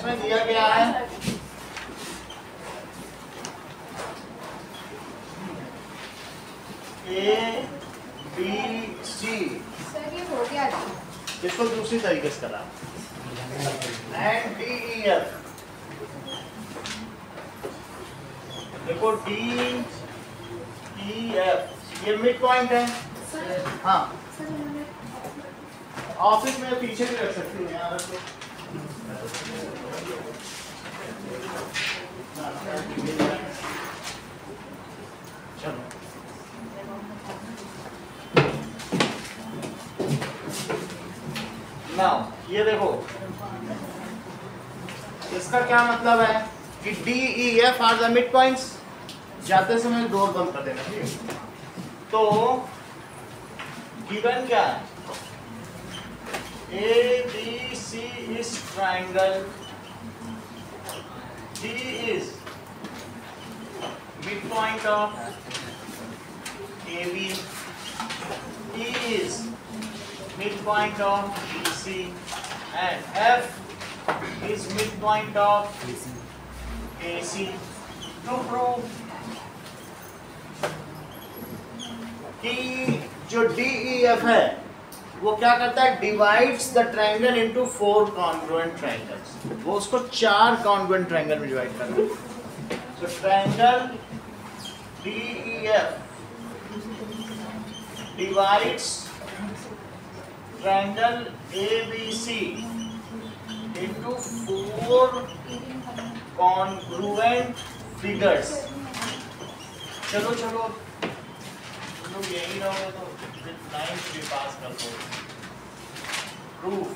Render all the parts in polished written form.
इसमें दिया गया है ए बी सी। सर ये हो गया था। इसको दूसरी तरीके से करा एंड डी ई एफ। देखो डी ई एफ ये मिड पॉइंट है। हाँ ऑफिस में पीछे भी रख सकती हूँ, यहाँ रखो। चलो नाउ ये देखो इसका क्या मतलब है कि D E F R the mid points. जाते समय डोर बंद कर देना, ठीक है। तो गिवन क्या है, A B C is triangle, D is mid point of A B, E is midpoint of BC and F is midpoint of AC. To prove कि जो DEF है वो क्या करता है, divides the triangle into 4 congruent triangles. वो उसको 4 congruent triangle में डिवाइड करता है। तो triangle DEF divides triangle ABC into 4 congruent figures। चलो चलो तुम लोग यही रहोगे तो फिर 9th भी पास कर दो। प्रूफ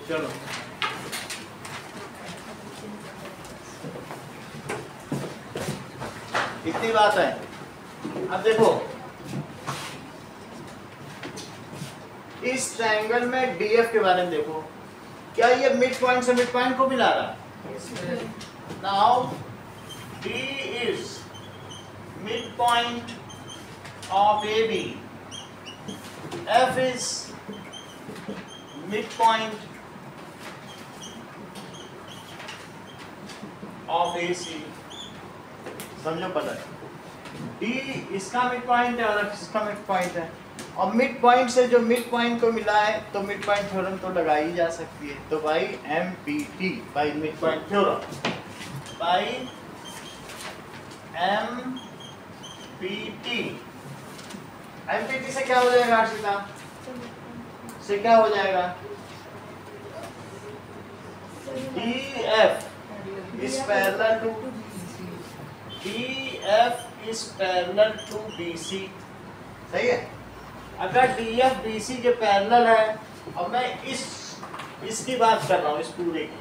चलो इतनी बात है। अब देखो इस ट्रायंगल में डीएफ के बारे में देखो, क्या ये मिड पॉइंट से मिड पॉइंट को मिला रहा है। Now D is mid point of A B, F is mid point of A C. समझो पता है, डी इसका मिड पॉइंट है और एफ इसका मिड पॉइंट है। और मिड पॉइंट से जो मिड पॉइंट को मिला है तो मिड पॉइंट थ्योरम तो लगाई जा सकती है। तो by MPT, by mid point theorem, by MPT। MPT से क्या हो जाएगा अर्शिता, से क्या हो जाएगा, DF is parallel to DF is parallel to BC। सही है। अगर DF BC के पैरेलल है, अब मैं इसकी बात कर रहा हूँ, इस पूरे की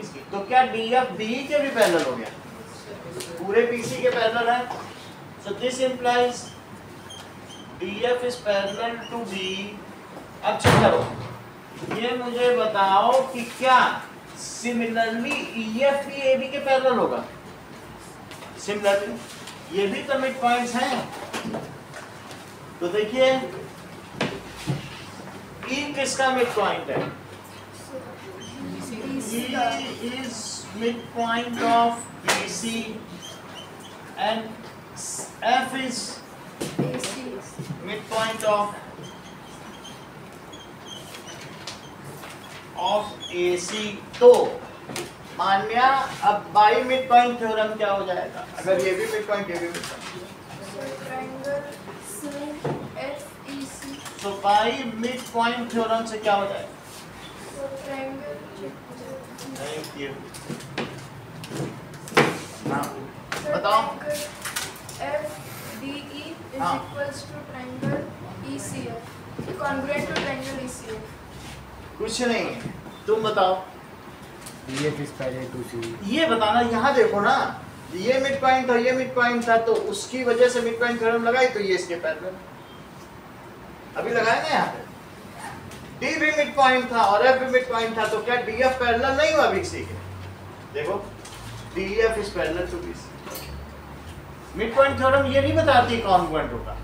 इसकी, तो क्या DF B के भी पैरेलल हो गया, पूरे BC के पैरेलल है। So this implies DF is parallel to B। अब चेक करो, ये मुझे बताओ कि क्या सिमिलरली EF भी AB के पैरेलल होगा। सिमिलरली ये भी तो मिड पॉइंट्स हैं। तो देखिए E किसका मिड पॉइंट है, E is mid point of BC and F is mid point of AC। तो मान लिया, अब बाई मिड पॉइंट थ्योरम क्या हो जाएगा, अगर ये भी मिड पॉइंट ये भी मिड पॉइंट, तो बाई मिड पॉइंट थ्योरम से क्या हो जाएगा, थैंक यू। हाँ बताओ। FDE is equals to triangle ECF, congruent to triangle ECF। कुछ नहीं, तुम बताओ। DF is parallel to C। ये बताना, यहाँ देखो ना, ये मिड पॉइंट था, ये मिड पॉइंट था, तो उसकी वजह से मिड पॉइंट थ्योरम लगाई, तो ये इसके पैरेलल अभी लगाए ना। यहाँ पे D भी मिड पॉइंट था और F भी मिड पॉइंट था, तो क्या DF पैरेलल नहीं हुआ BC के। देखो DF is parallel to BC। Mid point theorem ये नहीं बताती कॉन्ग्रुएंट होगा,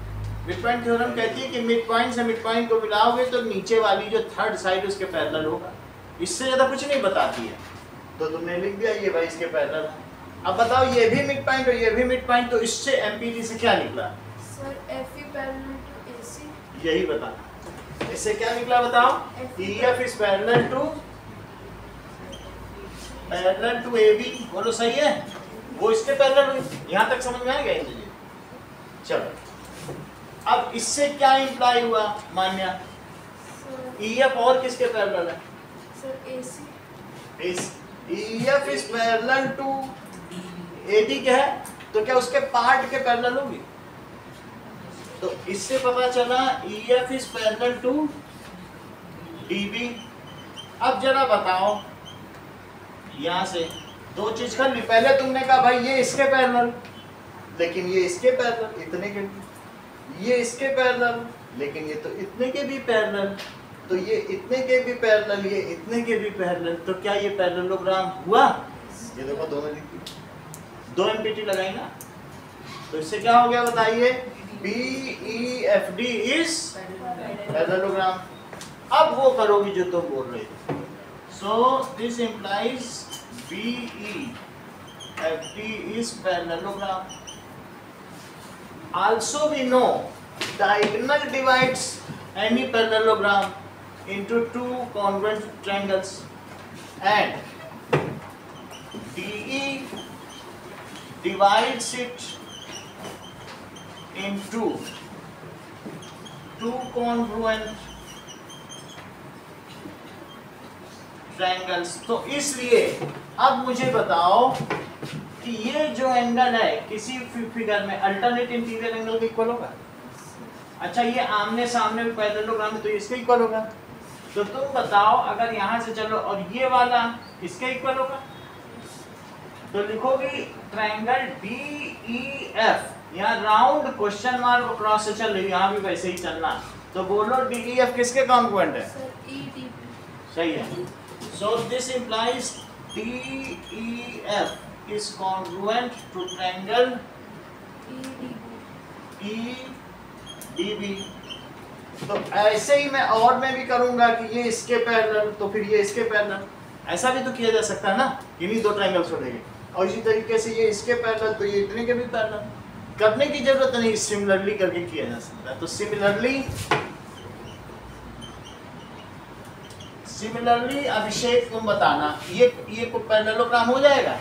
मिड पॉइंट थ्योरम कहती है कि मिड पॉइंट से मिड पॉइंट को मिलाओगे तो नीचे वाली जो थर्ड साइड उसके पैरेलल होगा। इससे ज्यादा कुछ नहीं बताती है। तो तुमने लिख दिया ये भाई इसके पैरेलल है। अब बताओ ये भी मिड पॉइंट और ये भी मिड पॉइंट, तो इससे एमपीटी से क्या निकला? Sir FE parallel to AC। यही बताना। इससे क्या निकला बताओ? EF is parallel to AB। बोलो सही है? वो इसके पैरेलल हुई। यहाँ तक समझ में आ गया इंजीनियर? चलो अब इससे क्या इंप्लाई हुआ मान्या? EF और किसके पैरेलल है? Sir AC। EF is parallel to AD क्या है? तो क्या उसके पार्ट के पैरेलल होगी? तो इससे पता चला EF is parallel to DB। अब जरा बताओ, यहां से दो चीज कर ली। पहले तुमने कहा भाई ये इसके पैरेलल, लेकिन ये इसके पैरेलल, इतने के भी। ये इसके पैरेलल, लेकिन ये तो इतने के भी पैरेलल। तो ये इतने के भी पैरेलल, ये इतने के भी पैरेलल। तो क्या ये पैरेललोग्राम हुआ? ये देखो दोनों लिखी, दो एमपीटी लगाई ना। तो इससे क्या हो गया बताइए? BEFD is parallelogram. अब वो करोगी जो तुम बोल रहे थे। So this implies BEFD is parallelogram. Also we know diagonal divides any parallelogram into two congruent triangles, and DE divides it into two congruent triangles. तो इसलिए अब मुझे बताओ कि ये जो एंगल है किसी फिगर में अल्टरनेट इंटीरियर एंगल के इक्वल होगा। अच्छा ये आमने सामने पैरेललोग्राम है तो इसके इक्वल होगा। तो तुम बताओ अगर यहां से चलो और ये वाला इसके इक्वल होगा, तो लिखोगी ट्रायंगल DEF। यहाँ राउंड क्वेश्चन मार्क क्रॉस से चल रही है, यहाँ भी वैसे ही चलना। तो बोलो DEF किसके कॉन्ग्रुएंट है? Sir EDB। सही है। So this implies DEF is congruent to triangle EDB। तो ऐसे ही मैं और में भी करूंगा कि ये इसके पैरेलल तो फिर ये इसके पैरेलल, ऐसा भी तो किया जा सकता है ना, इन्हीं दो ट्रायंगल्स छोड़ेंगे। और इसी तरीके से ये इसके पैरेलल तो ये इतने के भी पैरेलल। करने की जरूरत नहीं, सिमिलरली करके किया जा सकता है। तो सिमिलरली अभिषेक तुम बताना ये पैरेललोग्राम हो जाएगा?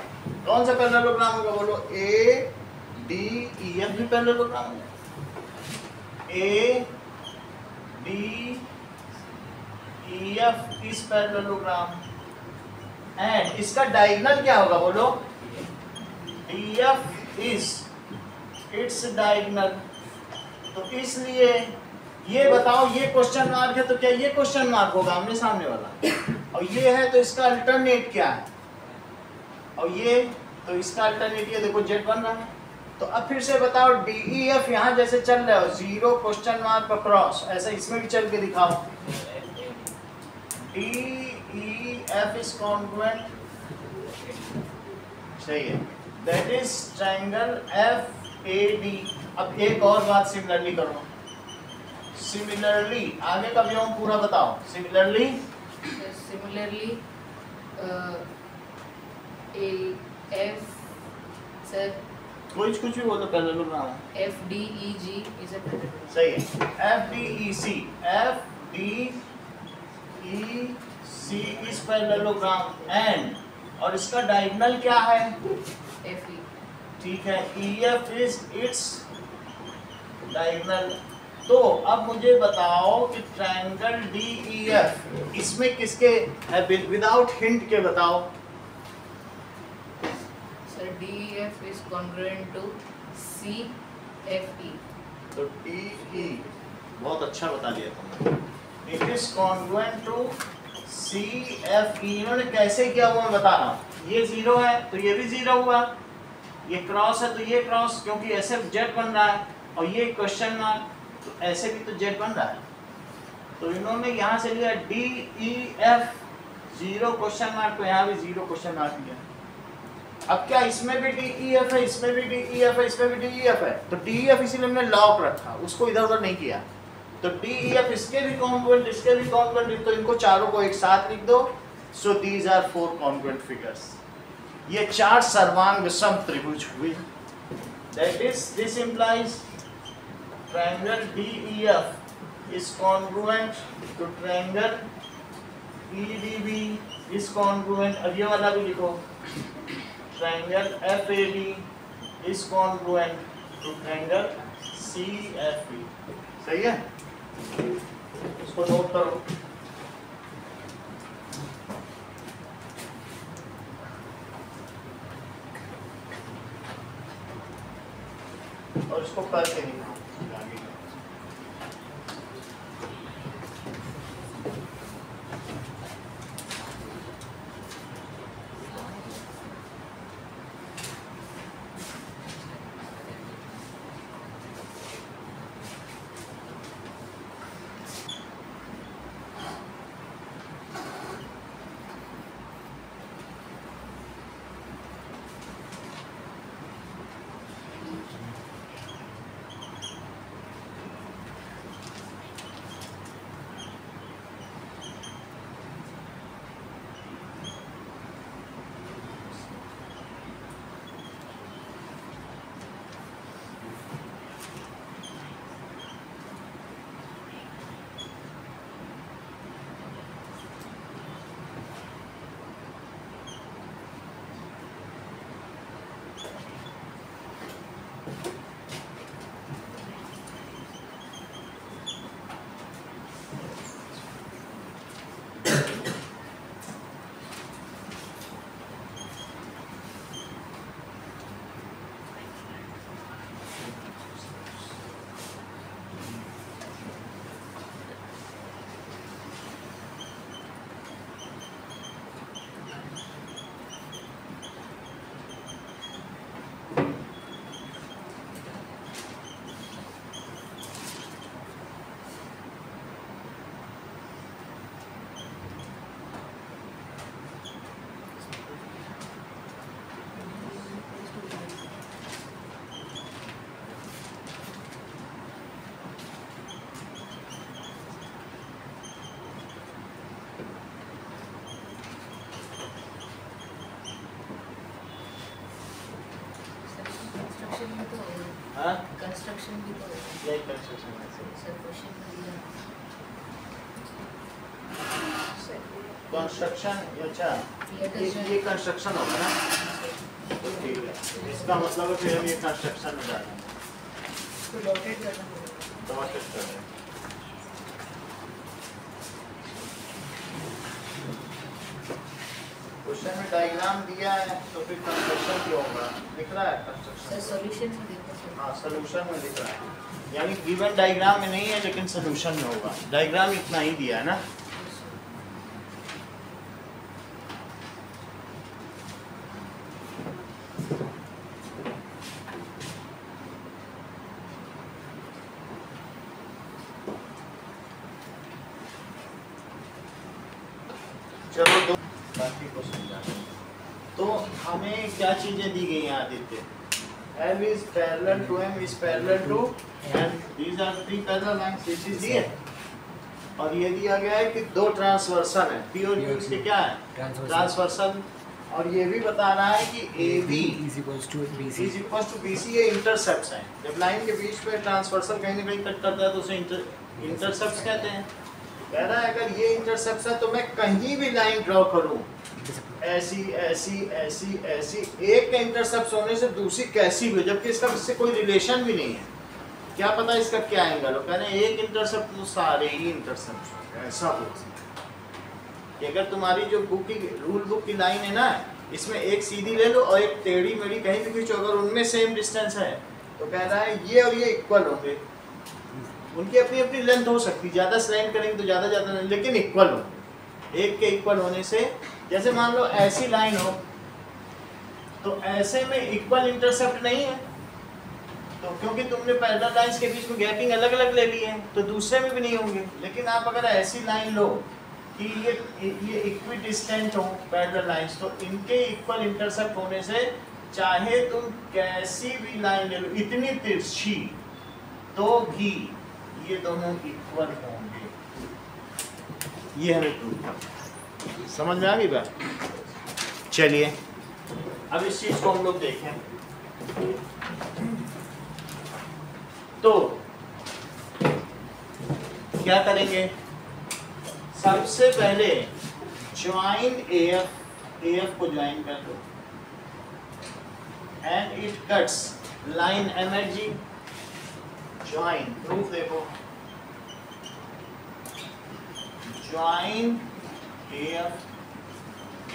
कौन सा पैरेललोग्राम होगा बोलो? ADEF भी पैरेललोग्राम हो जाएगा। ADEF इस पैरेललोग्राम एंड इसका डायगोनल क्या होगा बोलो? DF is its diagonal. तो इसलिए ये बताओ ये क्वेश्चन मार्क है तो क्या ये क्वेश्चन मार्क होगा आमने सामने वाला? और ये है तो इसका अल्टरनेट क्या है? और ये तो इसका अल्टरनेट ये देखो जेड बन रहा है। तो अब फिर से बताओ DEF यहाँ जैसे चल रहा है जीरो क्वेश्चन मार्क पर क्रॉस, ऐसा इसमें भी चल के दिखाओ। DEF इज कॉन्ग्रुएंट, सही है, दैट इज ट्रायंगल FAD। अब एक और बात सिमिलरली करो। सिमिलरली आगे का व्योम पूरा बताओ। सिमिलरली F सर कुछ भी बोलो पैरेललोग्राम है। FDEG इज अ सही है। FDEC इज पैरेललोग्राम एंड और इसका डायगोनल क्या है? FE। ठीक है, EF इज इट्स डायगोनल। तो अब मुझे बताओ कि ट्रायंगल DEF इसमें किसके है? विदाउट हिंट के बताओ। Sir DEF is congruent to CFE। तो DE बहुत अच्छा बता दिया तुमने। It is congruent to CFE। इन्होंने कैसे किया हुआ मैं बता रहा हूँ। ये जीरो है तो ये भी जीरो हुआ, ये क्रॉस है तो ये क्रॉस, क्योंकि ऐसे जेड बन रहा है, और ये क्वेश्चन मार्क तो ऐसे भी तो जेड बन रहा है। तो इन्होंने यहाँ से लिया DEF जीरो क्वेश्चन मार्क, तो यहाँ भी जीरो क्वेश्चन मार्क लिया। अब क्या इसमें भी DEF है, इसमें भी DEF है, इसमें भी DEF है, तो DEF इसीलिए हमने लॉक रखा, उसको इधर उधर नहीं किया। तो DEF इसके भी कॉन्ग्रुएंट, इसके भी कॉन्ग्रुएंट, तो इनको चारों को एक साथ लिख दो। So these are 4 congruent figures. ये 4 सर्वांग सम त्रिभुज हुए। That is this implies triangle DEF is congruent to triangle EDB is congruent। अब ये वाला भी लिखो, triangle FAB is congruent to triangle CFE। सही है, इसको नोट करो। और इसको करके निकालो। कंस्ट्रक्शन भी तो यही कंस्ट्रक्शन है। सर क्वेश्चन में दिया कंस्ट्रक्शन, अच्छा ये कंस्ट्रक्शन होगा ना, तो ठीक है, इसका मतलब है फिर हम ये कंस्ट्रक्शन में जाएंगे, इसको डॉटेड करना पड़ेगा। डॉटेड कर रहे हैं। क्वेश्चन में डायग्राम दिया है तो फिर कंस्ट्रक्शन क्यों होगा, दिख रहा है कंस्ट्रक्शन। सर सॉल्यूशन में देखो सर। हाँ सोल्यूशन में दिख रहा है, यानी गिवन डायग्राम में नहीं है लेकिन सोल्यूशन में होगा। डायग्राम इतना ही दिया है ना। चलो दो बाकी को समझाते हैं। तो हमें क्या चीजें दी गई हैं Aditya? M is parallel to M is parallel to M. These are three parallel lines. This is दिए। और ये दिया गया है कि दो ट्रांसवर्सन है, P और Q इसके क्या है? ट्रांसवर्सन। और ये भी बता रहा है कि AB is equals to BC is equals to BC, ये इंटरसेप्ट्स हैं। जब लाइन के बीच में ट्रांसवर्सन कहीं ना कहीं कट करता है तो उसे इंटरसेप्ट्स कहते हैं। कह रहा है अगर ये इंटरसेप्ट्स है तो मैं कहीं भी लाइन ड्रॉ करूं, ऐसी ऐसी ऐसी ऐसी, एक का इंटरसेप्ट होने से दूसरी कैसी भी, जबकि इसका इससे कोई रिलेशन भी नहीं है, क्या पता इसका क्या एंगल हो। कह रहे हैं एक इंटरसेप्ट तो सारे ही इंटरसेप्ट ऐसा हो कि अगर तुम्हारी जो बुक की रूल बुक की लाइन है ना, इसमें एक सीधी ले लो और एक टेढ़ी मेढ़ी कहीं भी खींचो, अगर उनमें सेम डिस्टेंस है तो कह रहा है ये और ये इक्वल होंगे। उनकी अपनी अपनी लेंथ हो सकती है, ज़्यादा स्लाइड करेंगे तो ज़्यादा लेकिन इक्वल होंगे। एक के इक्वल होने से, जैसे मान लो ऐसी लाइन हो तो ऐसे में इक्वल इंटरसेप्ट नहीं है, तो क्योंकि तुमने पैरेलल लाइंस के बीच में गैपिंग अलग अलग ले ली है तो दूसरे में भी नहीं होंगे। लेकिन आप अगर ऐसी लाइन लो कि ये इक्विडिस्टेंट हो पैरेलल लाइंस, तो इनके इक्वल इंटरसेक्ट होने से चाहे तुम कैसी भी लाइन ले लो इतनी तिरछी, तो भी ये दोनों इक्वल होंगे। ये हमें प्रूव करना। समझ में आ गई बात? चलिए अब इस चीज को हम लोग देखें। तो क्या करेंगे? सबसे पहले ज्वाइन AF को ज्वाइन कर दो and it cuts line MG। Join proof देखो, join AF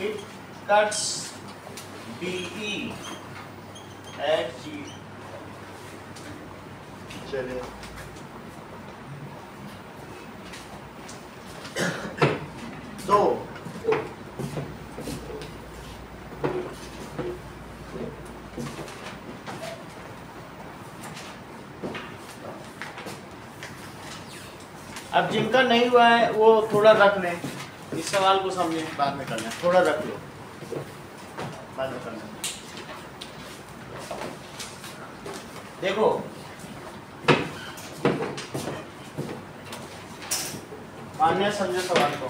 it cuts BE at G। चलिए तो अब जिनका नहीं हुआ है वो थोड़ा रख लें, इस सवाल को समझे, बाद में कर लें। थोड़ा रख लो, बाद में कर लें। देखो मान्य समझो सवाल को।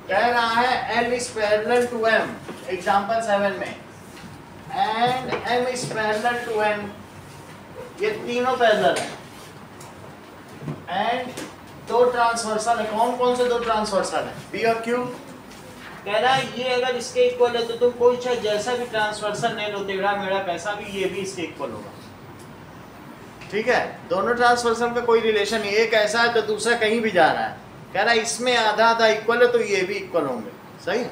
कह रहा है L is parallel to M, example 7 में, and M is parallel to N, ये तीनों पैरेलल है, एंड दो ट्रांसवर्सल है। कौन कौन से दो ट्रांसवर्सल है? P और Q। कह रहा है ये अगर इसके इक्वल है तो तुम कोई चाहे जैसा भी ट्रांसवर्सल ले लो, टेढ़ा मेढ़ा कैसा भी, ये भी इसके इक्वल होगा। ठीक है, दोनों ट्रांसवर्सल का कोई रिलेशन नहीं, एक ऐसा है तो दूसरा कहीं भी जा रहा है। कह रहा है इसमें आधा आधा इक्वल है तो ये भी इक्वल होंगे। सही।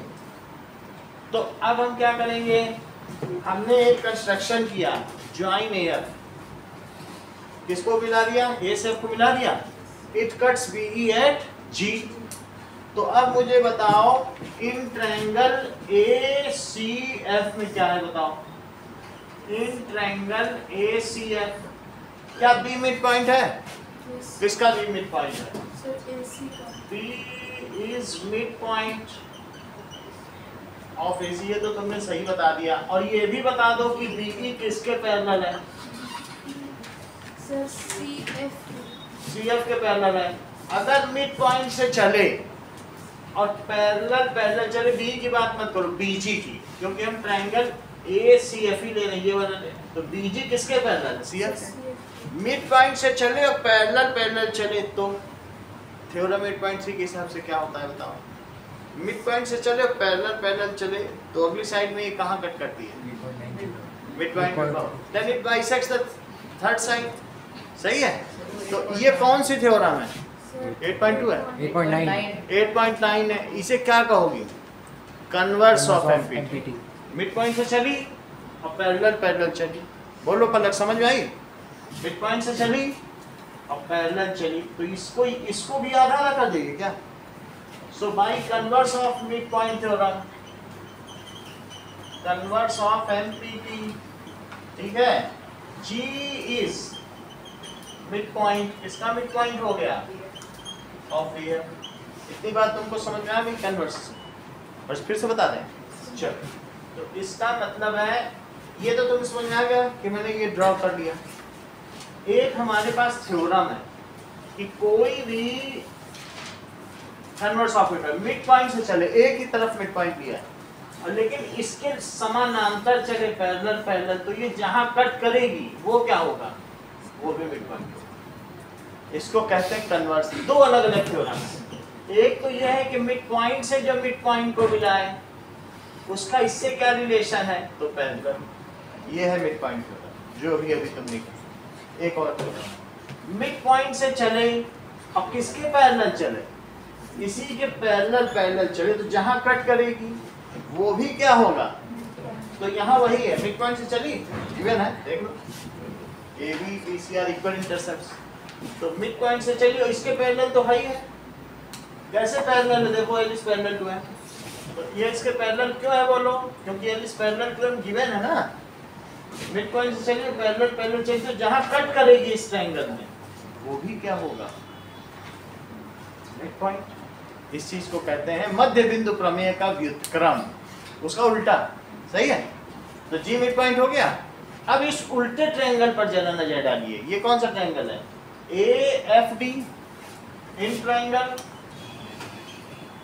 तो अब हम क्या करेंगे? हमने एक कंस्ट्रक्शन किया, ज्वाइन AF, किसको मिला दिया? A से F को मिला दिया, it cuts BE at G। तो अब मुझे बताओ इन ट्रायंगल ACF में क्या है? बताओ इन ट्रायंगल ACF क्या B मिड पॉइंट है? किसका B मिड पॉइंट है? B is mid point of AC। ये तो तुमने सही बता दिया। और ये भी बता दो कि BE किसके पैरेलल है? CF के पैरेलल है। अगर मिड पॉइंट से चले और पैरेलल चले, B की बात मत करो, BG की, क्योंकि हम ट्रायंगल ACF ही ले रहे हैं, ये वाला ले। तो BG किसके पैरेलल है? CF। मिड पॉइंट से चले और पैरेलल चले, तो थ्योरम मिड पॉइंट के हिसाब से क्या होता है बताओ? मिड पॉइंट से चले और पैरेलल चले तो अगली साइड में ये कहाँ कट करती है? Mid point. Then it bisects the third side. सही है। तो ये कौन सी थ्योरम है? 8.2 है, 8.9 है। इसे क्या कहोगी? Converse of MPT। Mid point से चली और पैरेलल चली। बोलो पलक, समझ में आई? मिड पॉइंट से चली और पैरेलल चली, तो इसको भी आधा आधा कर देंगे क्या? So by converse of mid point theorem, converse of MPT, ठीक है, G इज मिड पॉइंट। इसका मिड पॉइंट हो गया ऑफ AF। इतनी बात तुमको समझ में आ गई? कन्वर्स। बस फिर से बता दें। चलो, तो इसका मतलब है, ये तो तुम समझ में आ गया कि मैंने ये ड्रॉ कर लिया। एक हमारे पास थ्योरम है कि कोई भी कन्वर्स ऑपरेटर मिड पॉइंट से चले, एक ही तरफ मिड पॉइंट लिया है, और लेकिन इसके समानांतर चले पैरेलल, तो ये जहां कट करेगी वो क्या होगा? वो भी मिड पॉइंट होगा। इसको कहते हैं कन्वर्स। दो अलग अलग थ्योरम है। एक तो ये है कि मिड पॉइंट से जो मिड पॉइंट को मिला है उसका इससे क्या रिलेशन है? तो पैरेलल। ये है मिड पॉइंट थ्योरम जो अभी तुमने की। एक और मिड पॉइंट से चले और किसके पैरेलल चले? इसी के पैरेलल चले, तो जहां कट करेगी वो भी क्या होगा? तो यहाँ वही है, मिड पॉइंट से चली, इवन है, देख लो, AB BC are equal intercepts. तो मिड पॉइंट से चली और इसके पैरेलल तो है ही है। कैसे पैरेलल है? देखो L is parallel to M। तो ये इसके पैरेलल क्यों है बोलो? क्योंकि L is parallel to M given है ना। मिड पॉइंट से चलिए पैरेलल चलिए, तो जहां कट करेगी इस ट्रायंगल में वो भी क्या होगा? Mid point. इस चीज को कहते हैं मध्य बिंदु प्रमेय का व्युत्क्रम, उसका उल्टा। सही है, तो जी मिड पॉइंट हो गया। अब इस उल्टे ट्रायंगल पर जरा नजर डालिए। ये कौन सा ट्रायंगल है? AFD इन ट्रायंगल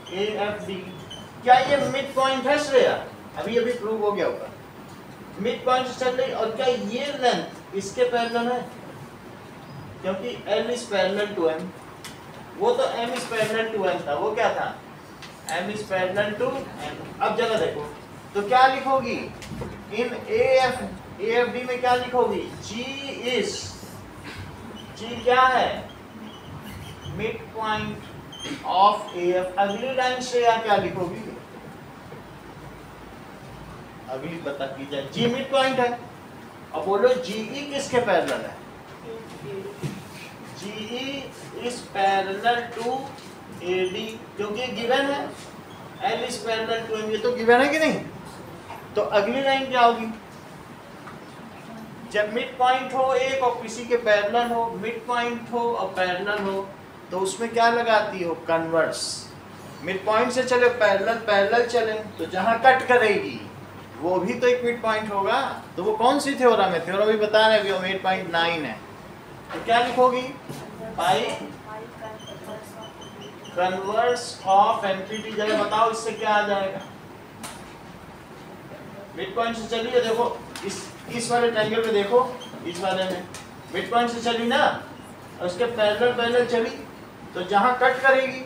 AFD, क्या ये मिड पॉइंट है श्रेया? अभी अभी प्रूव हो गया होगा। मिड पॉइंट से चल रही, और क्या ये लेंथ इसके पैरेलल है? क्योंकि L is parallel to M, वो तो M is parallel to M था, वो क्या था? M is parallel to M। अब जरा देखो तो क्या लिखोगी इन AFD में? क्या लिखोगी? G क्या है? Mid point of AF। अगली लाइन से क्या लिखोगी? अभी बता कीजिए। G मिड पॉइंट है, अब बोलो GE किसके पैरेलल है? GE is parallel to AD, क्योंकि ये गिवन है। L is parallel to M, ये तो गिवन है कि नहीं? तो अगली लाइन क्या होगी? जब मिड पॉइंट हो एक और किसी के पैरेलल हो, मिड पॉइंट हो और पैरेलल हो, तो उसमें क्या लगाती हो? कन्वर्स। मिड पॉइंट से चले पैरेलल चले, तो जहां कट करेगी वो भी तो एक मिड पॉइंट होगा। तो वो कौन सी थ्योरम है? थ्योरम भी बता रहे हैं, 8.9 है। तो क्या लिखोगी? By converse of amplitude. जरा बताओ इससे क्या आ जाएगा? मिड पॉइंट से चलिए, देखो इस वाले ट्रायंगल में, देखो इस वाले में मिड पॉइंट से चली ना, और उसके पैरेलल चली, तो जहां कट करेगी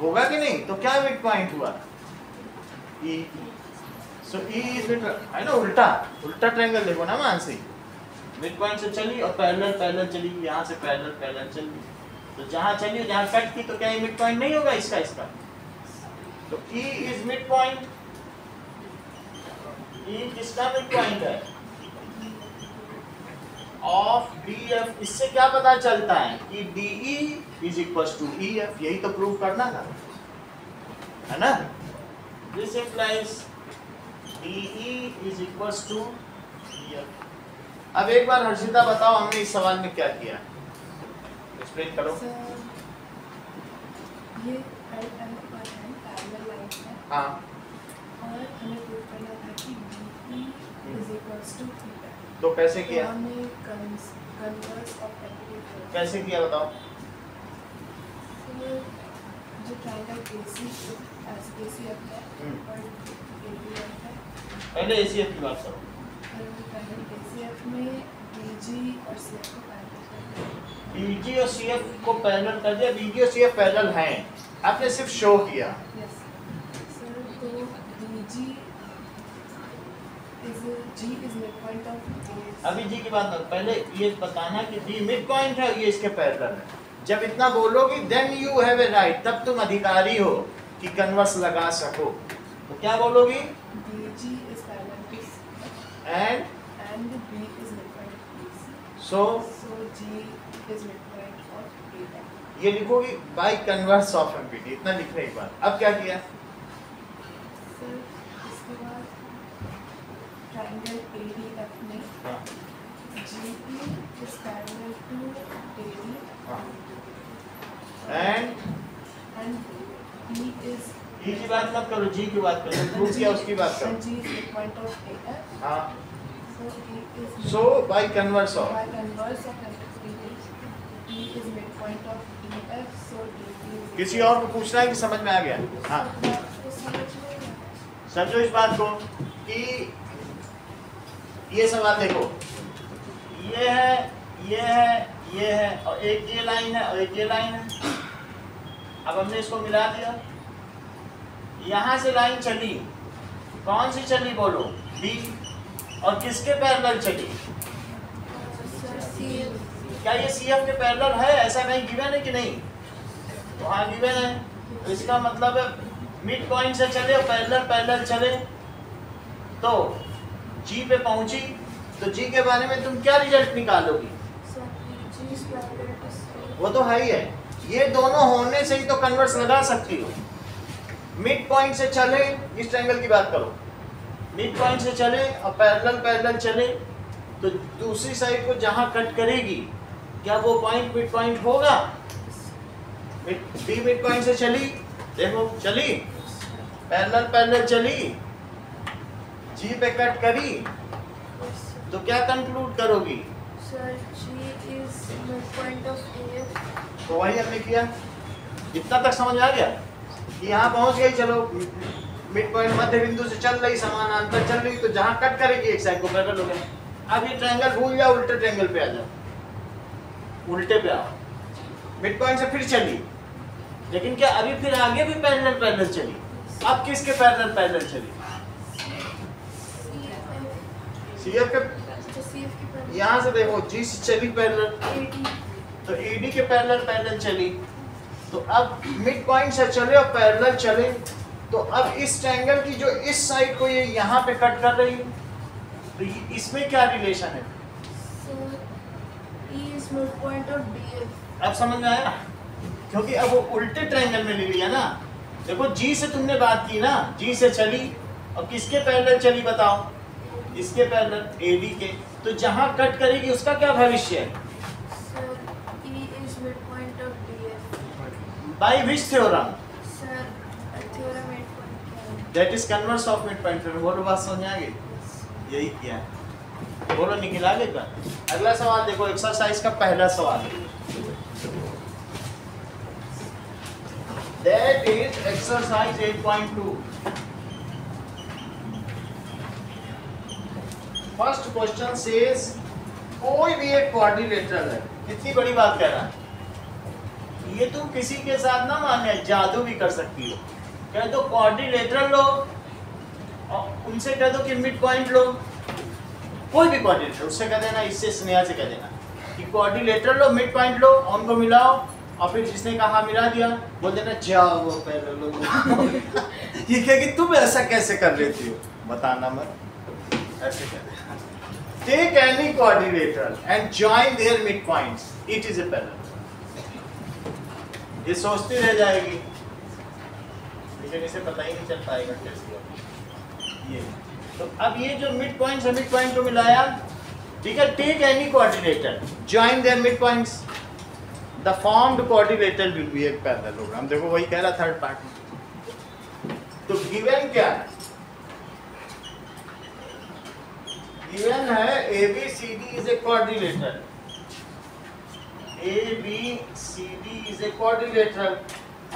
होगा कि नहीं? तो क्या मिड पॉइंट हुआ? E। So E is mid, है ना? उल्टा ट्रायंगल देखो ना मानसी, मिड पॉइंट से चली और पैरेलल चली, यहाँ से पैरेलल चली, तो जहां चली जहां कट की, तो क्या ये मिड पॉइंट नहीं होगा इसका? तो E is mid point. E किसका मिड पॉइंट है? Of DF। इससे क्या पता चलता है कि DE is equal to EF। यही तो प्रूव करना था, है ना? This implies DE is equal to EF। अब एक बार हर्षिता बताओ, हमने इस सवाल में क्या किया? एक्सप्लेन करो। ये राइट हैंड पर है, पैरेलल लाइन है। हाँ, और हमें प्रूव करना था कि DE इज इक्वल्स टू थीटा। तो कैसे किया? तो हमने कन्वर्स ऑफ एम्प्लीट्यूड कैसे किया बताओ? जो ट्रायंगल ACF है और ABF है, पहले ACF की बात करो। ट्रायंगल ACF में BG और CF को पैरेलल कर दिया। BG और CF को पैरेलल कर दिया। BG और CF पैरेलल हैं, आपने सिर्फ शो किया। यस सर, तो BG is mid point of AF। अभी G की बात नहीं, पहले ये बताना कि G मिड पॉइंट है, ये इसके पैरेलल है। जब इतना बोलोगी then you have a right, तब तुम अधिकारी हो कि कन्वर्स लगा सको। तो क्या बोलोगी? BG is parallel to C and B is midpoint of BC. so G is midpoint of AF. ये लिखोगी बाय कन्वर्स ऑफ एम्प्लीट्यूड, इतना लिखने के बाद अब क्या किया? सर इसके बाद ट्रायंगल ADF में हाँ, GE is parallel to AD हाँ, and E is E की बात मत करो, G की बात करो। प्रूव किया उसकी बात करो। G is midpoint of AF. हाँ, So E is so by converse of by converse of amplitude E is midpoint of EF. So DP is किसी और को पूछना है कि समझ में आ गया? हाँ, आपको समझ में आया? समझो इस बात को कि ये सवाल देखो, ये है, ये है, ये है, और एक ये लाइन है और एक ये लाइन है। अब हमने इसको मिला दिया, यहाँ से लाइन चली, कौन सी चली बोलो? B। और किसके पैरेलल चली? क्या ये CF के पैरेलल है? ऐसा कहीं गिवन है कि नहीं? तो हाँ गिवन है। तो इसका मतलब है मिड पॉइंट से चले और पैरेलल चले, तो G पे पहुंची, तो G के बारे में तुम क्या रिजल्ट निकालोगी? वो तो है ही है। ये दोनों होने से ही तो कन्वर्स लगा सकती हो। मिड पॉइंट से चले, इस ट्रायंगल की बात करो, मिड पॉइंट से चले और पैरेलल चले, तो दूसरी साइड को जहां कट करेगी, क्या वो पॉइंट मिड पॉइंट होगा? बी मिड पॉइंट से चली, देखो चली, पैरेलल पैरेलल चली, जी पे कट करी, तो क्या कंक्लूड करोगी? Sir G is midpoint of AF. तो वही हमने किया। इतना तक समझ आ गया कि यहाँ पहुंच गई, चलो मिड पॉइंट मध्य बिंदु से चल रही, समानांतर चल रही, तो जहाँ कट करेगी एक साइड को पैरेलल हो गया। अब ये ट्रायंगल भूल जाओ, उल्टे ट्रायंगल पे आ जाओ, उल्टे पे आओ, मिड पॉइंट से फिर चली, लेकिन क्या अभी फिर आगे भी पैरेलल पैरेलल चली? अब किसके पैरेलल पैरेलल चली? CF के, यहाँ से देखो G से चली पैरेलल, तो AD के पैरेलल पैरेलल चली, तो अब मिड पॉइंट से चले और पैरेलल चले, तो अब इस ट्रायंगल की जो इस साइड को ये यहाँ पे कट कर रही है, तो इसमें क्या रिलेशन है? E is midpoint of DF. अब समझ में आया? क्योंकि अब वो उल्टे ट्रायंगल में ले लिया ना। देखो G से तुमने बात की ना, G से चली और किसके पैरेलल चली बताओ? इसके पैरेलल, AD के, तो जहां कट करेगी उसका क्या भविष्य है? Sir, E is midpoint of DF. By which theorem? Sir, theorem 8.1. That is converse of mid point theorem. बोलो, बात समझ आ गई? यही किया है। बोलो निकल आगे का। अगला सवाल देखो, एक्सरसाइज का पहला सवाल, that is exercise 8.2। First question says कोई भी एक क्वाड्रिलेटरल है। कितनी बड़ी बात कह रहा है ये, तुम किसी के साथ ना माने, जादू भी कर सकती हो। कह दो क्वाड्रिलेटरल लो और उनसे कह दो कि मिड पॉइंट लो, कोई भी क्वाड्रिलेटरल, उससे कह देना, इससे स्नेहा से कह देना कि क्वाड्रिलेटरल लो, मिड पॉइंट लो, उनको मिलाओ, और फिर जिसने कहा मिला दिया, बोल देना जाओ वो पहले लो। ये कहेगी तुम ऐसा कैसे कर लेती हो, बताना मत, ऐसे कह देना। Take any quadrilateral and join their midpoints. It is a parallel. ये सोचती रह जाएगी, लेकिन इसे पता ही नहीं चल पाएगा कैसे। ये तो अब ये जो मिड पॉइंट्स है, मिड पॉइंट को मिलाया, ठीक है। Take any quadrilateral, join their mid points, the formed quadrilateral will be a parallelogram. देखो वही कह रहा थर्ड पार्ट में। तो गिवन क्या है? गिवन है ABCD is a quadrilateral, ABCD is a quadrilateral,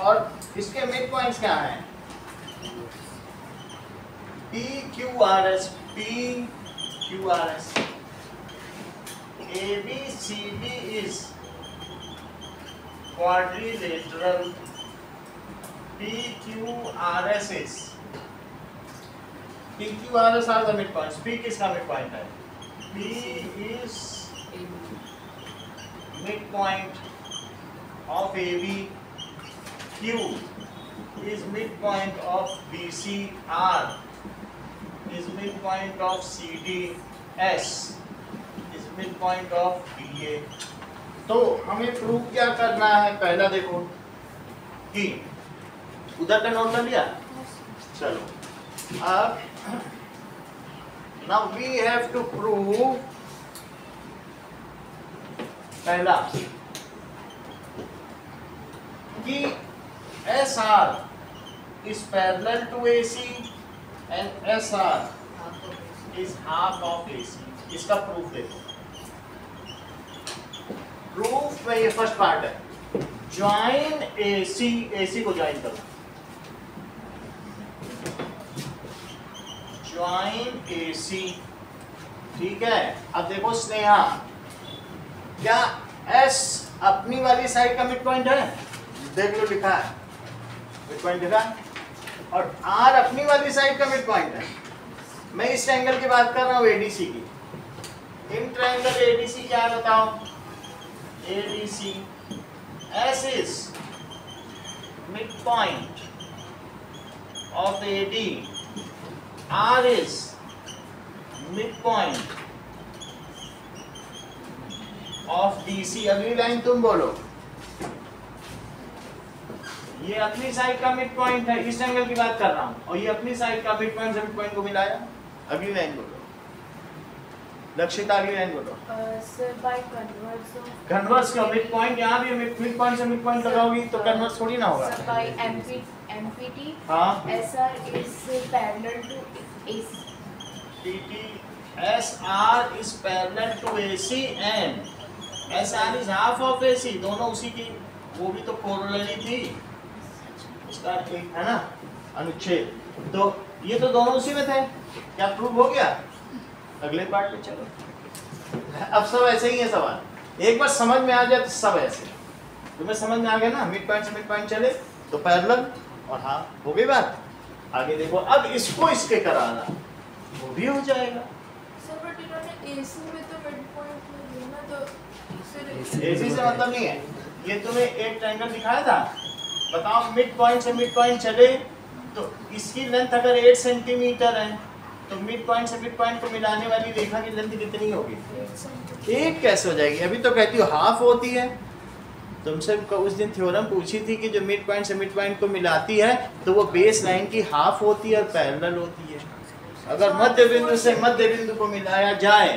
और इसके मिड पॉइंट्स क्या हैं? PQRS, PQRS। ABCD is quadrilateral, PQRS is, PQRS are the midpoints. P किसका midpoint है? P is midpoint of AB, Q is midpoint of BC, R is midpoint of CD, S is midpoint of BA। तो हमें prove क्या करना है? पहला देखो कि उधर का नोट कर लिया, चलो अब now we have to prove पहला कि SR is parallel to AC and SR is half of AC। इसका प्रूफ देखो। प्रूफ में ये फर्स्ट पार्ट है, ज्वाइन AC, AC को ज्वाइन करो, ज्वाइन AC, ठीक है। अब देखो स्नेहा, क्या S अपनी वाली साइड का मिड पॉइंट है? देख लो लिखा है, मिड पॉइंट लिखा है, और R अपनी वाली साइड का मिड पॉइंट है। मैं इस ट्रायंगल की बात कर रहा हूँ ADC की। इन ट्रायंगल ADC क्या है बताओ? ADC, S is midpoint of AD, R is midpoint of DC। अगली लाइन तुम बोलो, ये अपनी साइड का मिड पॉइंट है, इस एंगल की बात कर रहा हूं, और ये अपनी साइड का मिड पॉइंट से मिड पॉइंट को मिलाया। अगली लाइन बोलो, लक्षित आगे लाइन बोलो। Sir, by converse of converse का मिड पॉइंट, यहाँ भी मिड पॉइंट से मिड पॉइंट लगाओगी तो कन्वर्स थोड़ी ना होगा। Sir, by MPT, हाँ SR is parallel to AC. PT SR is parallel to AC and SR is half of AC, दोनों उसी की, वो भी तो कोरोलरी थी इसका एक है ना अनुच्छेद, तो ये तो दोनों उसी में थे। क्या प्रूव हो गया? अगले पार्ट में चलो। अब सब ऐसे ही है सवाल, एक बार समझ में आ जाए तो सब ऐसे। तुम्हें समझ में आ गया ना, मिड पॉइंट से मिड पॉइंट चले तो पैरेलल और हाँ हो गई बात। आगे देखो, अब इसको इसके कराना वो भी हो जाएगा। Sir, but इन्होंने AC में तो मिड पॉइंट में दिया ना, तो sir एसी से मतलब नहीं है, ये तुम्हें एक ट्रायंगल दिखाया था, बताओ मिड पॉइंट से मिड पॉइंट चले तो इसकी लेंथ अगर 8 सेंटीमीटर है तो मिड पॉइंट से मिड पॉइंट को मिलाने वाली रेखा की लेंथ कितनी होगी? 8 सेंटीमीटर। एक कैसे हो जाएगी? अभी तो कहती हो हाफ होती है। तुमसे उस दिन थ्योरम पूछी थी कि जो मिड पॉइंट से मिड पॉइंट को मिलाती है तो वो बेस लाइन की हाफ होती है और पैरेलल होती है। अगर मध्य बिंदु से मध्य बिंदु को मिलाया जाए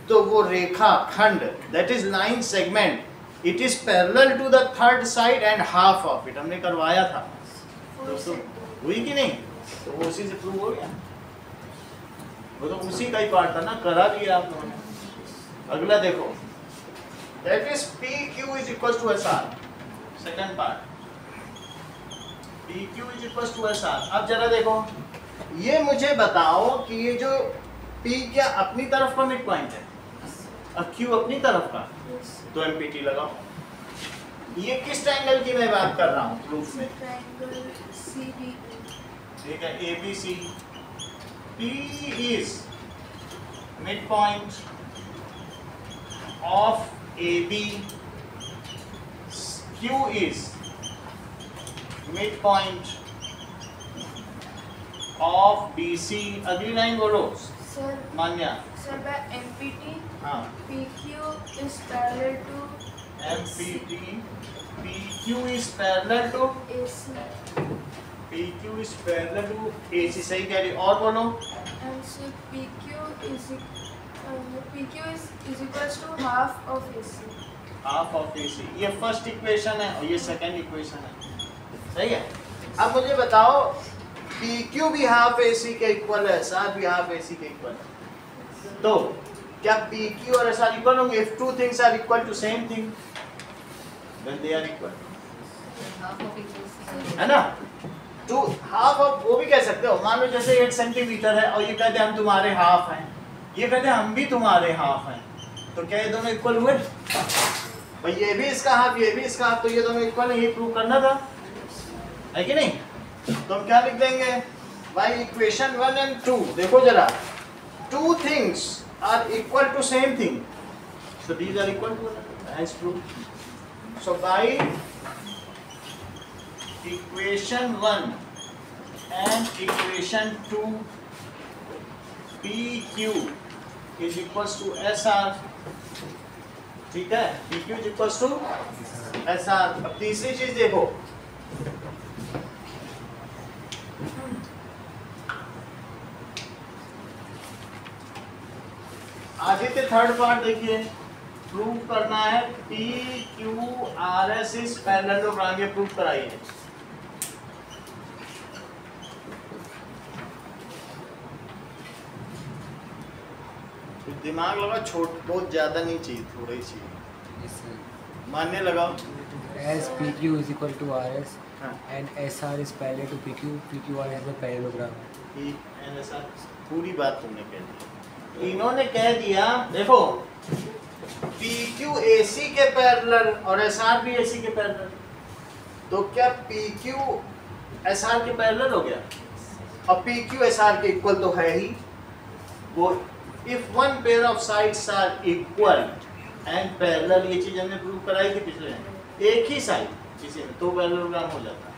तो वो रेखा खंड, that is line segment, it is parallel to the third side and half of it. हमने करवाया था दोस्तों, हुई कि नहीं? तो वो उसी से प्रूव हो गया, वो तो उसी का ही पार्ट था ना, करा दिया आप लोगों ने। अगला देखो, that is PQ is equal to SR, second part, PQ is equal to SR। अब जरा देखो, ये मुझे बताओ कि ये जो P क्या अपनी तरफ का मिड पॉइंट है और Q अपनी तरफ का, तो MPT लगाओ। ये किस ट्रायंगल की मैं बात कर रहा हूँ प्रूफ में? Triangle CB। ठीक है, ABC। P is midpoint of AB, Q is midpoint of BC। अगली लाइन बोलो Sir, Manya. sir, by MPT, हाँ, PQ is parallel to MPT, PQ is parallel to AC, PQ is parallel to AC, सही कह रही। और बोलो। and so PQ is equals to half of AC. Half of AC, ये first equation है और ये सेकंड इक्वेशन है, सही है। अब मुझे बताओ, PQ भी हाफ AC के इक्वल है, SR भी हाफ AC के इक्वल है, तो क्या PQ और SR इक्वल होंगे? If two things are equal to same thing, then they are equal, half of it is है ना? टू हाफ ऑफ, वो भी कह सकते हो, मान लो जैसे 8 सेंटीमीटर है और ये कहते हैं हम तुम्हारे हाफ हैं, ये कहते हैं हम भी तुम्हारे हाफ हैं, तो क्या ये दोनों इक्वल हुए? भाई ये भी इसका हाफ, ये भी इसका हाफ, तो ये दोनों इक्वल है, ये प्रूव करना था, है कि नहीं? तो हम क्या लिख देंगे? बाय इक्वेशन 1 and 2, देखो जरा, two things are equal to same thing, so these are equal to, as prove. So by equation 1 and equation 2, PQ is equals to SR, ठीक है? PQ is equals to SR। अब तीसरी चीज देखो, Aditya third part देखिए, prove करना है PQRS is parallelogram, ये प्रूव कराइए। दिमाग लगा, छोट बहुत ज्यादा नहीं चाहिए, थोड़ा ही चाहिए। मानने लगाओ, As PQ is equal to RS हाँ, and SR is parallel to PQ, PQRS में पैरेललोग्राम है। ठीक है, ऐसा पूरी बात तुमने कह दी। इन्होंने कह दिया, देखो PQ AC के पैरेलल और SR भी AC के पैरेलल, तो क्या PQ SR के पैरेलल हो गया? अब PQ SR के इक्वल तो है ही वो। If one pair of sides are equal and parallel, ये चीज हमने प्रूव कराई थी पिछले, एक ही साइड किसी में तो पैरेललोग्राम हो जाता है।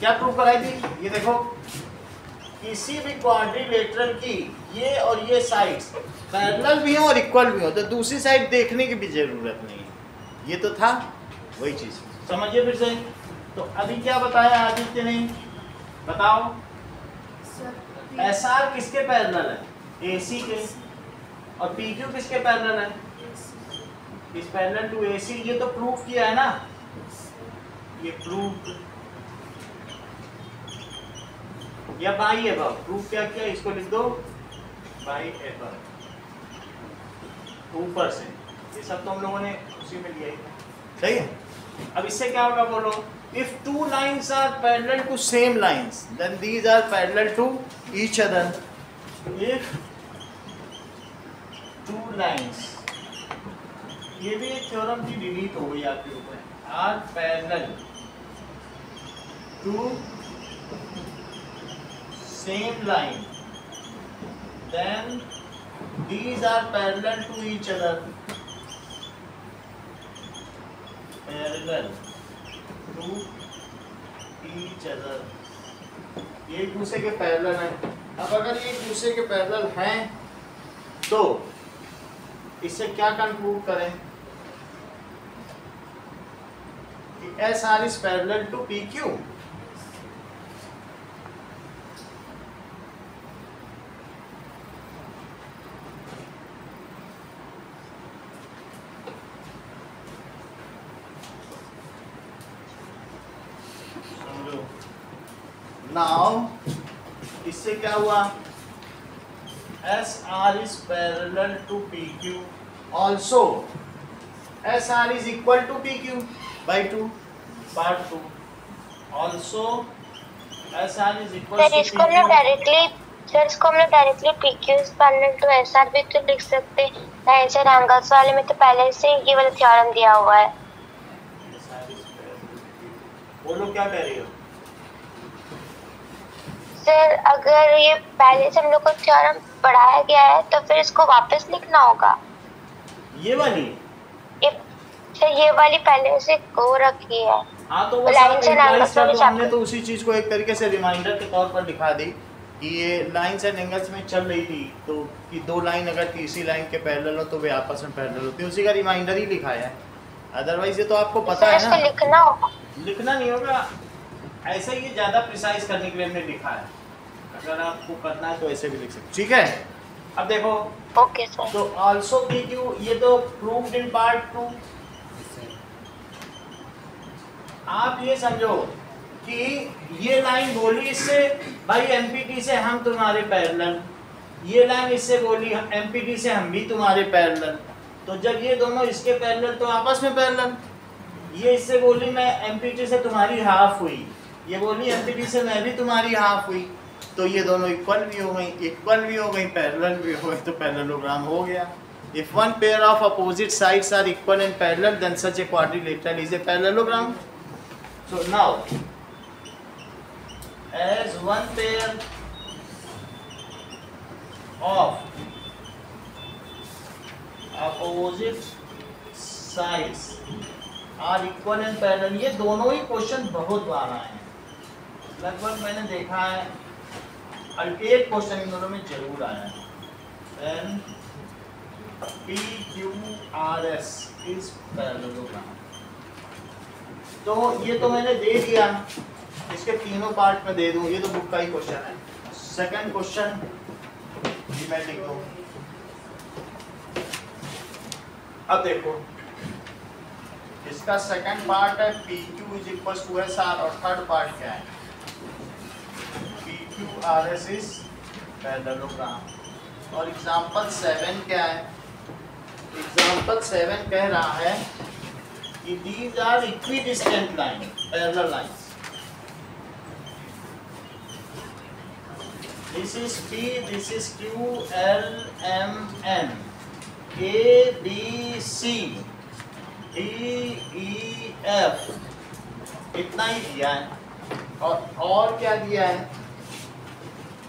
क्या प्रूव कराई थी? ये देखो, किसी भी क्वाड्रिलेटरल की ये और ये साइड्स पैरेलल भी हो और इक्वल भी हो तो दूसरी साइड देखने की भी जरूरत नहीं है, ये तो था वही चीज। समझिए फिर से। तो अभी क्या बताया आदित्य ने, बताओ। Sir, SR किसके पैरेलल है? AC के। और PQ किसके पैरेलल है? इस पैरेलल टू AC। ये तो प्रूफ किया है ना, ये प्रूफ या बाई एबव। प्रूफ क्या किया, इसको लिख दो बाई एबव, ऊपर से। ये सब तो हम लोगों ने उसी में लिया ही था, सही है। अब इससे क्या होगा बोलो, if two lines are parallel to same lines then these are parallel to each other. If two lines, ये भी एक थ्योरम की डिलीट हो गई आपके ऊपर, are parallel to same line then these are parallel to each other, parallel to each other। ये एक दूसरे के पैरेलल हैं। अब अगर ये एक दूसरे के पैरेलल हैं तो इससे क्या कंक्लूड करें कि SR is parallel to PQ। Now इससे क्या हुआ, SR is parallel to PQ, also SR is equal to PQ by 2, part 2, also SR is equal to sir इसको हमने directly PQ is parallel to SR भी तो लिख सकते हैं। लाइन्स एंड एंगल्स वाले में तो पहले से ये वाला थ्योरम दिया हुआ है। बोलो क्या कह रही हो सर अगर ये पहले से हम लोग को थ्योरम पढ़ाया गया है तो फिर इसको वापस लिखना होगा। ये वाली ये वाली पहले से हो रखी है। हाँ तो वो लाइन्स एंड एंगल्स तो हमने तो उसी चीज को एक तरीके से रिमाइंडर के तौर पर दिखा दी कि ये लाइन्स एंड एंगल्स में चल रही थी, तो कि दो लाइन अगर तीसरी लाइन के पैरेलल हो तो वे आपस में पैरेलल होती है, उसी का रिमाइंडर ही लिखाया है। अदरवाइज ये तो आपको पता है ना, लिखना होगा। लिखना नहीं होगा, ऐसे ही ज़्यादा प्रिसाइज करने के लिए हमने लिखा है। अगर आपको करना है तो ऐसे भी लिख सकते, ठीक है। अब देखो ओके सर। तो आल्सो PQ, ये तो प्रूव्ड इन पार्ट 2। आप ये समझो कि ये लाइन बोली इससे भाई MPT से हम तुम्हारे पैरेलल, ये लाइन इससे बोली MPT से हम भी तुम्हारे पैरेलल, तो जब ये दोनों इसके पैरेलल तो आपस में पैरेलल। ये इससे बोली मैं MPT से तुम्हारी हाफ हुई, ये बोली MPT से मैं भी तुम्हारी हाफ हुई, तो ये दोनों इक्वल भी हो गई, पैरेलल भी हो गई, तो पैरेललोग्राम हो गया। If one pair of opposite sides are equal and parallel, then such a quadrilateral is a parallelogram. So now, as one pair of opposite sides are equal and parallel, ये दोनों ही question बहुत बार आए हैं, लगभग मैंने देखा है एक क्वेश्चन इन दोनों में जरूर आया है। Then PQRS is parallelogram। तो ये तो मैंने दे दिया, इसके तीनों पार्ट में दे दूं, ये तो बुक का ही क्वेश्चन है। सेकंड क्वेश्चन भी मैं लिख दूं। अब देखो इसका सेकंड पार्ट है PQ is equal to SR, और थर्ड पार्ट क्या है, PQRS is parallelogram। और एग्जाम्पल 7 क्या है, एग्जाम्पल 7 कह रहा है कि these are equidistant line, parallel lines। This is P, this is Q, L, M, N, A, B, C, D, E, F, इतना ही दिया है। और क्या दिया है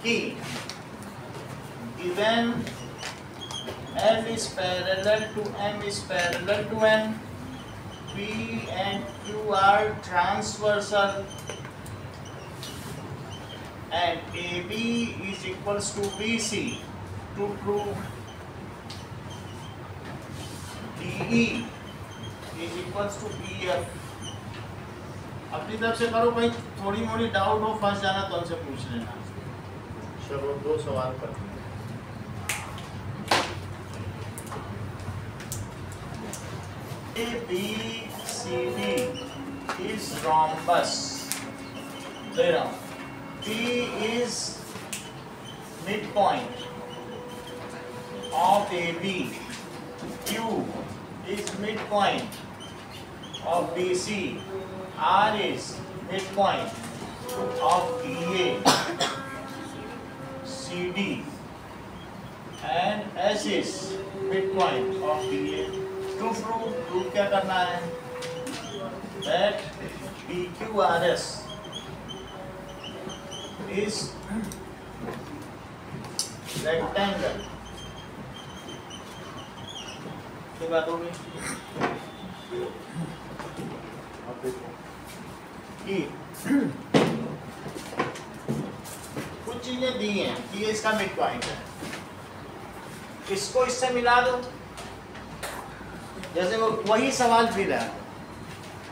कि given L is parallel to M is parallel to N, P and Q are transversal, and AB is equals to BC to prove DE is equals to EF। अपनी तरफ से करो, भाई थोड़ी मोड़ी डाउट हो, फंस जाना तो हमसे पूछ लेना। चलो 2 सवाल करते हैं। ABCD is rhombus. ले रहा हूँ. P is midpoint of AB. Q is midpoint of BC. R is midpoint of DA. CD. And S is midpoint of DA. To prove क्या करना है? That PQRS is rectangle. क्या बात हो गई? अब देखो कि कुछ चीजें दी हैं कि ये इसका मिड पॉइंट है, इसको इससे मिला दो, जैसे वो वही सवाल भी रहा,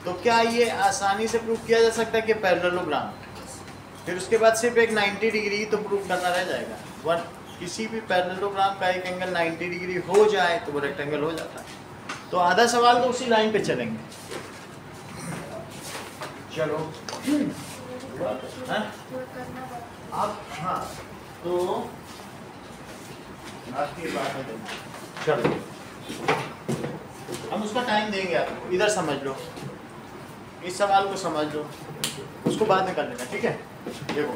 तो क्या ये आसानी से प्रूव किया जा सकता है कि पैरेललोग्राम? फिर उसके बाद सिर्फ एक 90 डिग्री तो प्रूव करना रह जाएगा. वन किसी भी पैरेललोग्राम का एक एंगल 90 डिग्री हो जाए तो वो रेक्टेंगल हो जाता है. तो आधा सवाल तो उसी लाइन पे चलेंगे. चलो अब हाँ तो आपकी बात है. चलो हम उसका टाइम देंगे आपको. इधर समझ लो, इस सवाल को समझ लो, उसको बाद में कर लेना. ठीक है. देखो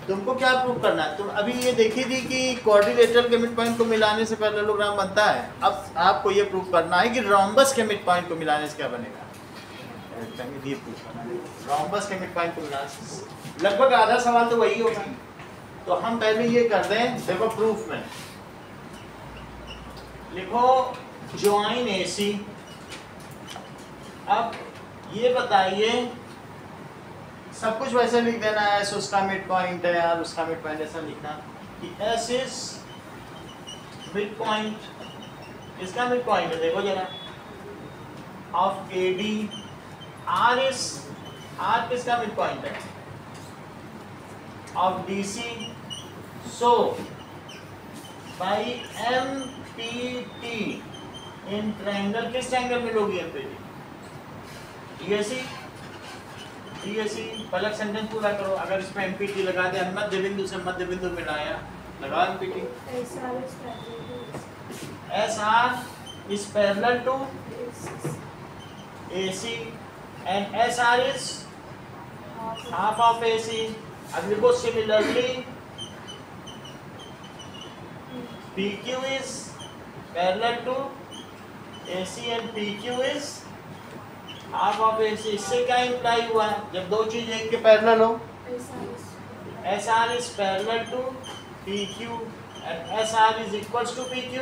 तुमको क्या प्रूव करना है. तुम अभी ये देखी थी कि क्वाड्रिलेटरल के मिड पॉइंट को मिलाने से पैरेललोग्राम बनता है. अब आपको ये प्रूव करना है कि रोम्बस के मिड पॉइंट को मिलाने से क्या बनेगा. ये प्रूव करना है रोम्बस के मिड पॉइंट को मिलाने से. लगभग आधा सवाल तो वही होगा. तो हम पहले ये कर दें. देखो प्रूफ में लिखो ज्वाइन AC. अब ये बताइए, सब कुछ वैसे लिख देना है. S उसका मिड पॉइंट है यार, उसका मिड पॉइंट ऐसा लिखना कि S इज मिड पॉइंट. इसका मिड पॉइंट है देखो जरा ऑफ AD. R किसका मिड पॉइंट है? Of DC. So by MPT in triangle किस ट्रायंगल में लोगी MPT? DAC. पलक सेंटेंस पूरा करो. अगर इसमें MPT लगा दे, मध्य बिंदु से मध्य बिंदु मिलाया, लगाओ MPT. SR is parallel to AC and SR is half of AC. अब लिखो similarly PQ is parallel to AC and PQ is half of AC. इससे क्या इम्प्लाई हुआ? जब दो चीज एक के पैरेलल हो, SR is parallel to PQ and SR is equals to PQ.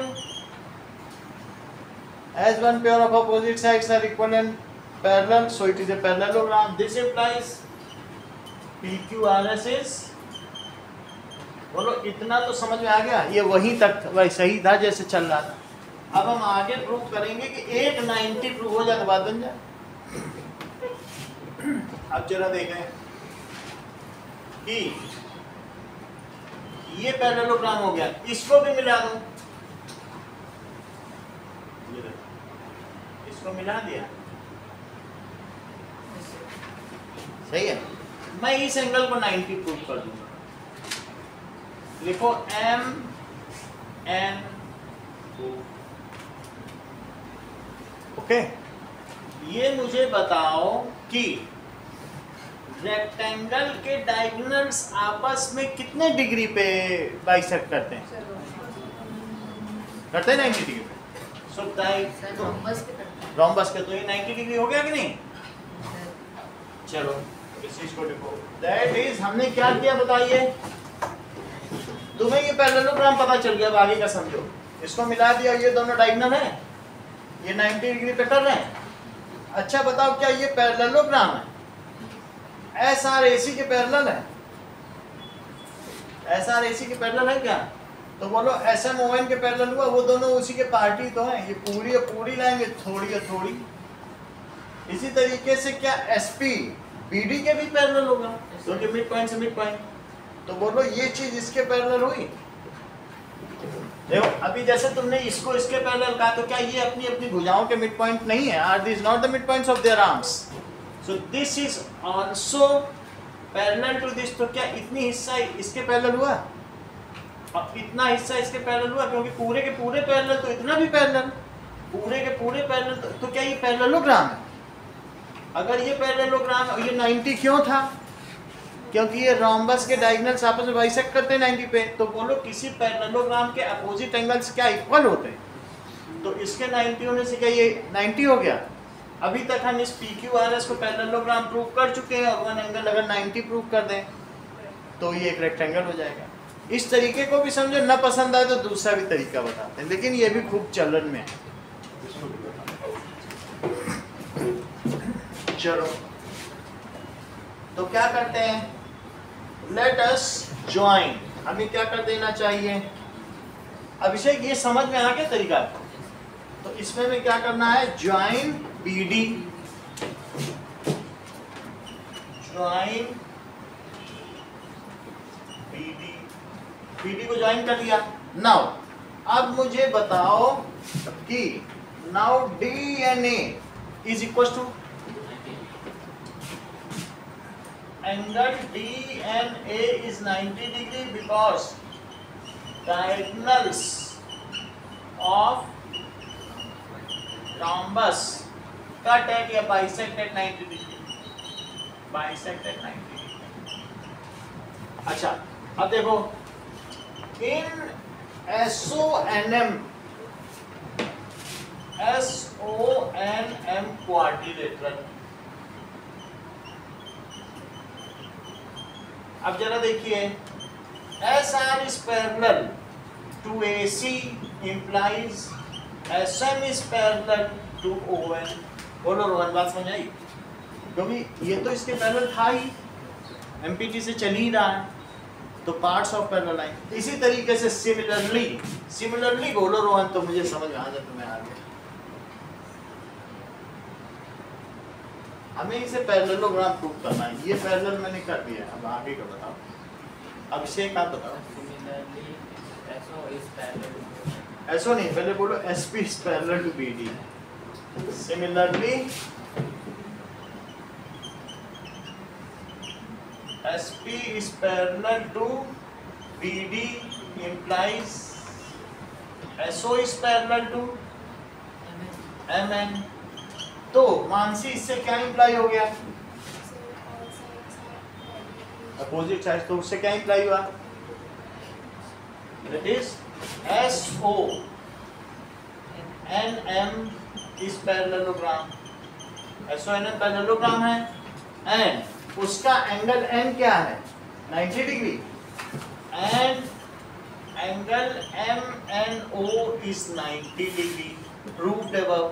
As one pair of opposite sides are equal and parallel, so it is a parallelogram. This implies PQRS is. बोलो इतना तो समझ में आ गया. ये वहीं तक वैसे ही था जैसे चल रहा था. अब हम आगे प्रूव करेंगे कि 890 प्रूव हो जाए तो बात बन जाए. अब जरा देखें कि ये पैरेललोग्राम हो गया, इसको भी मिला दो. इसको मिला दिया, सही है. मैं इस एंगल को 90 प्रूव कर दूंगा. लिखो MNO. ओके. ये मुझे बताओ कि रेक्टेंगल के डायगोनल्स आपस में कितने डिग्री पे बाइसेक्ट करते हैं? करते हैं 90 डिग्री पे. सो रोम्बस के तो ये 90 डिग्री हो गया कि नहीं? चलो इस चीज को लिखो. दैट इज हमने क्या किया बताइए. तुम्हें ये पैरेललोग्राम पता चल गया. अब आगे का समझो. इसको मिला दिया, ये दोनों डायगोनल हैं, ये 90 डिग्री पे कर रहे हैं. अच्छा बताओ क्या ये पैरेललोग्राम है? SR AC के पैरेलल है? SR AC के पैरेलल है क्या? तो बोलो SM ON के पैरेलल हुआ. वो दोनों उसी के पार्टी तो हैं. ये पूरी लाइन में थोड़ी है थोड़ी. इसी तरीके से क्या SP BD के भी पैरेलल होगा, क्योंकि मिड पॉइंट से मिड पॉइंट. तो बोलो ये चीज इसके पैरेलल हुई. देखो अभी जैसे तुमने इसको इसके पैरेलल कहा, तो क्या ये अपनी अपनी भुजाओं के मिड पॉइंट नहीं है? Are this not the mid points of their arms? So this is also parallel to this. तो क्या इतनी हिस्सा इसके पैरेलल हुआ और इतना हिस्सा इसके पैरेलल हुआ? क्योंकि पूरे के पूरे पैरेलल तो इतना भी पैरेलल, पूरे के पूरे पैरेलल तो क्या ये पैरेललोग्राम है? अगर ये पैरेललोग्राम है, ये 90 क्यों था? क्योंकि ये रोम्बस के डायगोनल्स आपस में बाइसेक्ट करते हैं 90 पे। तो बोलो किसी पैरेललोग्राम के अपोजिट एंगल्स क्या इक्वल होते हैं? तो इसके 90 होने से क्या ये 90 हो गया? अभी तक हम इस PQRS को पैरेललोग्राम प्रूव कर चुके हैं, और वन एंगल अगर 90 प्रूव कर दें तो ये एक रेक्टेंगल हो जाएगा। इस तरीके को भी समझो, न पसंद आए तो दूसरा भी तरीका बताते हैं, लेकिन ये भी खूब चलन में है। चलो तो क्या करते हैं, लेट अस ज्वाइन। हमें क्या कर देना चाहिए? अभिषेक ये समझ में आ गया तरीका? तो इसमें में क्या करना है, ज्वाइन BD, ज्वाइन BD को ज्वाइन कर लिया। नाउ अब मुझे बताओ कि now DNA is equal to angle DNA is 90 degree because diagonals of rhombus cut at या bisect at 90 degree, bisect at 90 degree। अच्छा अब देखो, in SONM quadrilateral, अब जरा देखिए, SR is parallel to AC implies SM is parallel to ON। बोलो रोहन, बात समझ आई? क्योंकि ये तो इसके पैरेलल था ही, MPT से चल ही रहा है, तो पार्ट्स ऑफ पैरेलल लाइन। इसी तरीके से सिमिलरली बोलो रोहन, तो मुझे समझ में आ जाए, तुम्हें आ गया। हमें इसे पैरेललोग्राम प्रूव करना है। ये पैरेलल मैंने कर दिया, अब आगे का बताओ। अभिषेक आप बताओ। SO नहीं, पहले बोलो SP is parallel to BD। Similarly SP is parallel to BD implies SO is parallel to MN। तो मानसी इससे क्या इंप्लाई हो गया? अपोजिट साइड, तो उससे क्या इंप्लाई हुआ? दैट इज SO NM इज पैरेललोग्राम। SO NM पैरेललोग्राम है, एंड उसका एंगल N क्या है? 90 degree, and angle MNO is 90 degree, proved above.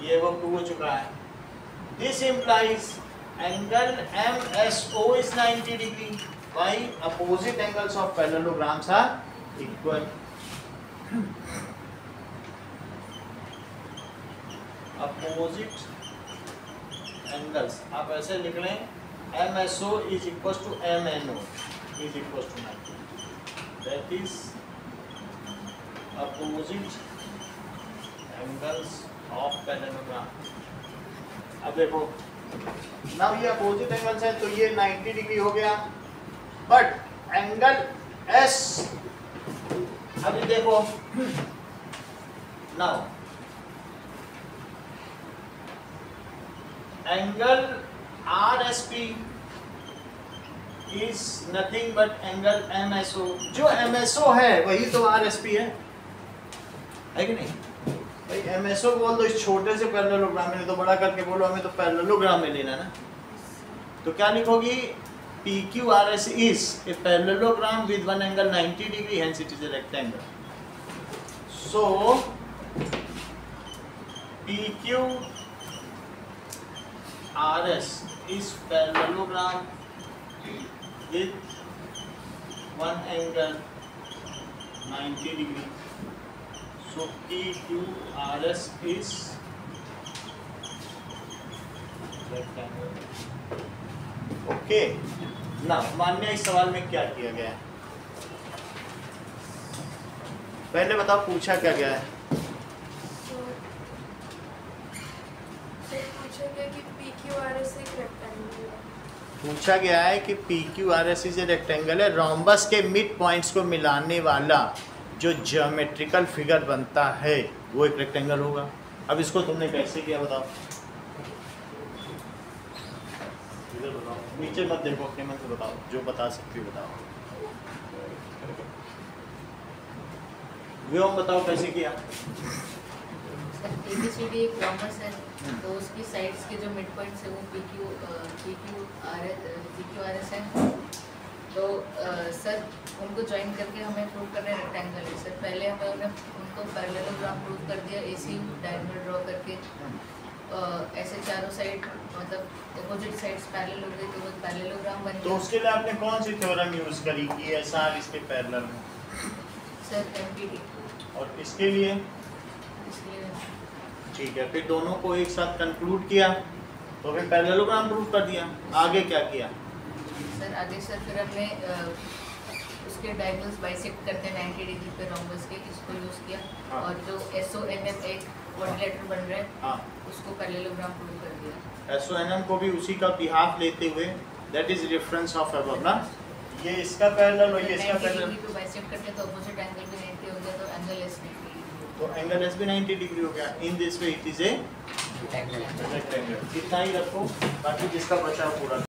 ये वो प्रूव हो चुका है। This implies angle MSO is 90 degree, why opposite angles of parallelograms are equal. Opposite angles आप ऐसे लिख लें, MSO is equal to MNO is equal to 90, that is opposite angles of parallelogram. अब देखो, नाउ ये अपोजिट एंगल्स है, तो ये 90 डिग्री हो गया, बट एंगल S, अभी देखो now angle RSP is nothing but angle MSO। जो MSO है वही तो RSP है कि नहीं भाई? MSO बोल दो इस छोटे से पैरेललोग्राम में, तो बड़ा करके बोलो हमें तो पैरेललोग्राम में लेना ना। तो क्या लिखोगी? PQRS is a parallelogram with one angle 90 degree, hence it is a rectangle. So PQRS is parallelogram with one angle 90 degree. So PQRS is rectangle. Okay. ना मान्य इस सवाल में क्या किया गया है? पहले बताओ पूछा क्या गया है? पूछा गया कि PQRS एक रेक्टेंगल है। पूछा गया है कि PQRS इज ए रेक्टेंगल है, रोम्बस के मिड पॉइंट्स को मिलाने वाला जो ज्योमेट्रिकल फिगर बनता है वो एक रेक्टेंगल होगा। अब इसको तुमने कैसे किया बताओ? इधर बताओ, नीचे मत देखो, अपने मन से बताओ, जो बता सकती हो बताओ। व्योम बताओ कैसे किया? ABCD एक रोम्बस है, तो उसकी साइड्स के जो मिड पॉइंट्स है वो PQRS है। तो सर उनको ज्वाइन करके हमें प्रूव करना है रेक्टेंगल है। सर पहले हमें उनको पैरेललोग्राम प्रूव कर दिया, AC डायगोनल ड्रॉ करके ऐसे चारों साइड मतलब अपोजिट साइड्स पैरेलल हो गई तो वो पैरेललोग्राम बन तो गया। उसके लिए आपने कौन सी थ्योरम यूज करी कि SR इसके पैरेलल है? सर MPD और इसके लिए इसलिए ठीक है, फिर दोनों को एक साथ कंक्लूड किया तो फिर पैरेललोग्राम प्रूव कर दिया। आगे क्या किया? सर आगे सर फिर हमने उसके डायगोनल्स बाइसेक्ट करते हैं 90 डिग्री पे रोम्बस के, इसको यूज़ किया। हाँ। और जो SONM एक क्वाड्रिलेटरल बन रहा है हाँ, उसको पैरेललोग्राम प्रूव कर दिया। SONM को भी उसी का बिहाफ लेते हुए, that is reference of above ना, ये इसका पैरेलल और ये इसका 90 पैरेलल, डिग्री पे बाइसेक्ट करते हैं तो अपोजिट एंगल भी 90 हो गया, तो एंगल एस 90 डिग्री हो तो एंगल एस भी 90 डिग्री हो गया। In this way it is a rectangle. Rectangle. इतना ही रखो, बाकी जिसका बचा पूरा